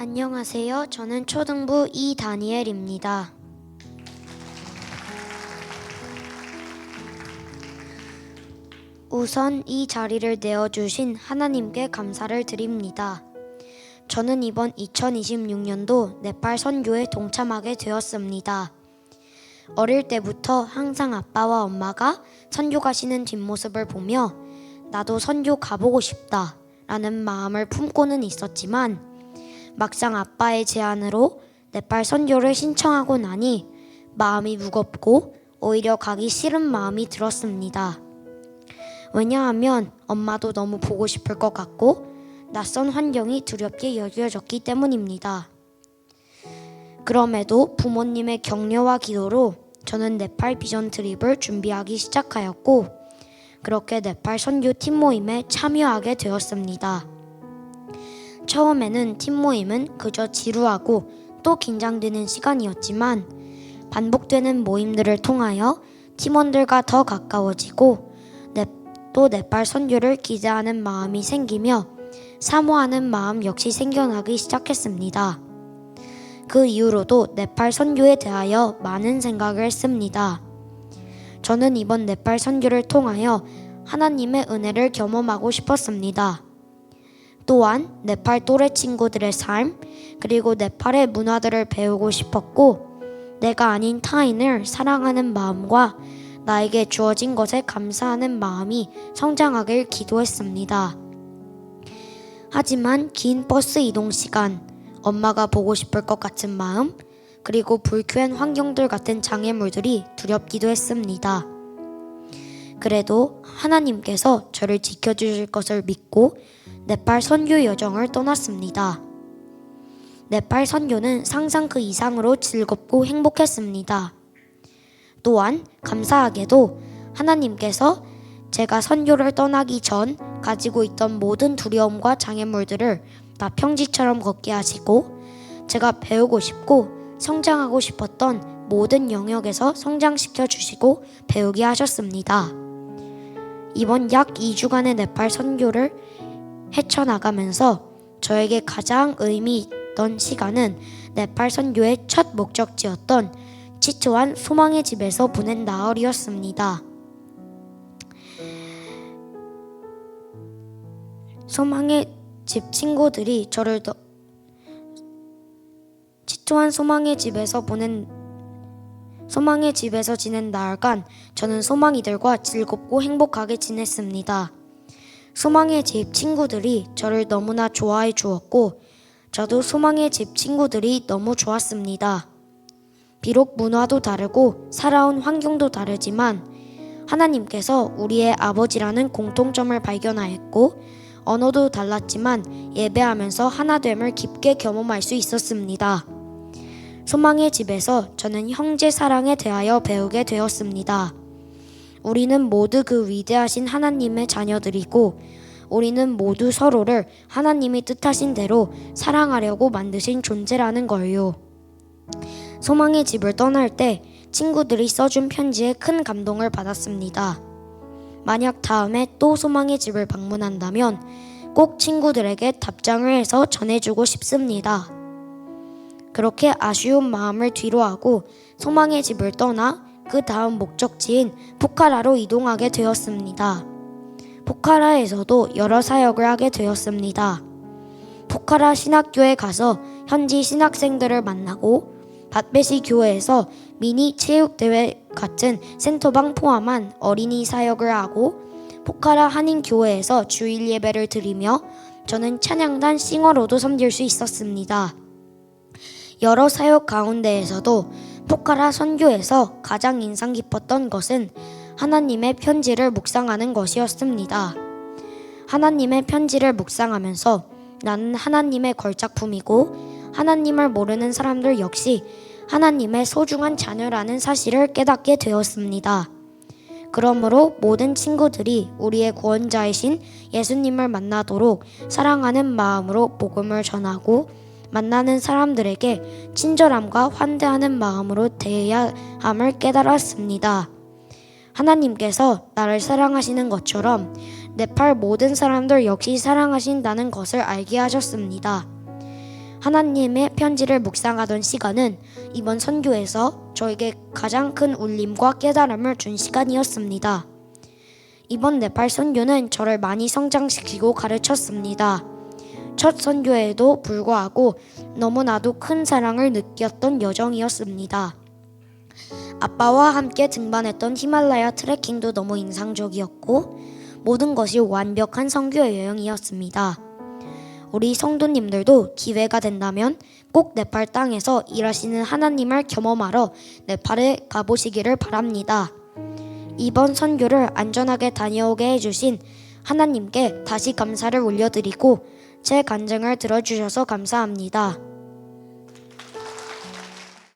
안녕하세요. 저는 초등부 이다니엘입니다. 우선 이 자리를 내어주신 하나님께 감사를 드립니다. 저는 이번 2026년도 네팔 선교에 동참하게 되었습니다. 어릴 때부터 항상 아빠와 엄마가 선교 가시는 뒷모습을 보며 나도 선교 가보고 싶다 라는 마음을 품고는 있었지만 막상 아빠의 제안으로 네팔 선교를 신청하고 나니 마음이 무겁고 오히려 가기 싫은 마음이 들었습니다. 왜냐하면 엄마도 너무 보고 싶을 것 같고 낯선 환경이 두렵게 여겨졌기 때문입니다. 그럼에도 부모님의 격려와 기도로 저는 네팔 비전 트립을 준비하기 시작하였고 그렇게 네팔 선교 팀 모임에 참여하게 되었습니다. 처음에는 팀 모임은 그저 지루하고 또 긴장되는 시간이었지만 반복되는 모임들을 통하여 팀원들과 더 가까워지고 또 네팔 선교를 기대하는 마음이 생기며 사모하는 마음 역시 생겨나기 시작했습니다. 그 이후로도 네팔 선교에 대하여 많은 생각을 했습니다. 저는 이번 네팔 선교를 통하여 하나님의 은혜를 경험하고 싶었습니다. 또한 네팔 또래 친구들의 삶 그리고 네팔의 문화들을 배우고 싶었고 내가 아닌 타인을 사랑하는 마음과 나에게 주어진 것에 감사하는 마음이 성장하길 기도했습니다. 하지만 긴 버스 이동 시간, 엄마가 보고 싶을 것 같은 마음, 그리고 불쾌한 환경들 같은 장애물들이 두렵기도 했습니다. 그래도 하나님께서 저를 지켜주실 것을 믿고 네팔 선교 여정을 떠났습니다. 네팔 선교는 상상 그 이상으로 즐겁고 행복했습니다. 또한 감사하게도 하나님께서 제가 선교를 떠나기 전 가지고 있던 모든 두려움과 장애물들을 다 평지처럼 걷게 하시고 제가 배우고 싶고 성장하고 싶었던 모든 영역에서 성장시켜 주시고 배우게 하셨습니다. 이번 약 2주간의 네팔 선교를 헤쳐나가면서 저에게 가장 의미 있던 시간은 네팔 선교의 첫 목적지였던 치트완 소망의 집에서 보낸 나흘이었습니다. 소망의 집 친구들이 저를 치트완 소망의 집에서 지낸 나흘간 저는 소망이들과 즐겁고 행복하게 지냈습니다. 소망의 집 친구들이 저를 너무나 좋아해 주었고 저도 소망의 집 친구들이 너무 좋았습니다. 비록 문화도 다르고 살아온 환경도 다르지만 하나님께서 우리의 아버지라는 공통점을 발견하였고 언어도 달랐지만 예배하면서 하나됨을 깊게 경험할 수 있었습니다. 소망의 집에서 저는 형제 사랑에 대하여 배우게 되었습니다. 우리는 모두 그 위대하신 하나님의 자녀들이고 우리는 모두 서로를 하나님이 뜻하신 대로 사랑하려고 만드신 존재라는 걸요. 소망의 집을 떠날 때 친구들이 써준 편지에 큰 감동을 받았습니다. 만약 다음에 또 소망의 집을 방문한다면 꼭 친구들에게 답장을 해서 전해주고 싶습니다. 그렇게 아쉬운 마음을 뒤로하고 소망의 집을 떠나 그 다음 목적지인 포카라로 이동하게 되었습니다. 포카라에서도 여러 사역을 하게 되었습니다. 포카라 신학교에 가서 현지 신학생들을 만나고 밭베시 교회에서 미니 체육대회 같은 센터방 포함한 어린이 사역을 하고 포카라 한인교회에서 주일 예배를 드리며 저는 찬양단 싱어로도 섬길 수 있었습니다. 여러 사역 가운데에서도 포카라 선교에서 가장 인상 깊었던 것은 하나님의 편지를 묵상하는 것이었습니다. 하나님의 편지를 묵상하면서 나는 하나님의 걸작품이고 하나님을 모르는 사람들 역시 하나님의 소중한 자녀라는 사실을 깨닫게 되었습니다. 그러므로 모든 친구들이 우리의 구원자이신 예수님을 만나도록 사랑하는 마음으로 복음을 전하고 만나는 사람들에게 친절함과 환대하는 마음으로 대해야 함을 깨달았습니다. 하나님께서 나를 사랑하시는 것처럼 네팔 모든 사람들 역시 사랑하신다는 것을 알게 하셨습니다. 하나님의 편지를 묵상하던 시간은 이번 선교에서 저에게 가장 큰 울림과 깨달음을 준 시간이었습니다. 이번 네팔 선교는 저를 많이 성장시키고 가르쳤습니다. 첫 선교에도 불구하고 너무나도 큰 사랑을 느꼈던 여정이었습니다. 아빠와 함께 등반했던 히말라야 트레킹도 너무 인상적이었고 모든 것이 완벽한 선교 여행이었습니다. 우리 성도님들도 기회가 된다면 꼭 네팔 땅에서 일하시는 하나님을 경험하러 네팔에 가보시기를 바랍니다. 이번 선교를 안전하게 다녀오게 해주신 하나님께 다시 감사를 올려드리고 제 간증을 들어주셔서 감사합니다.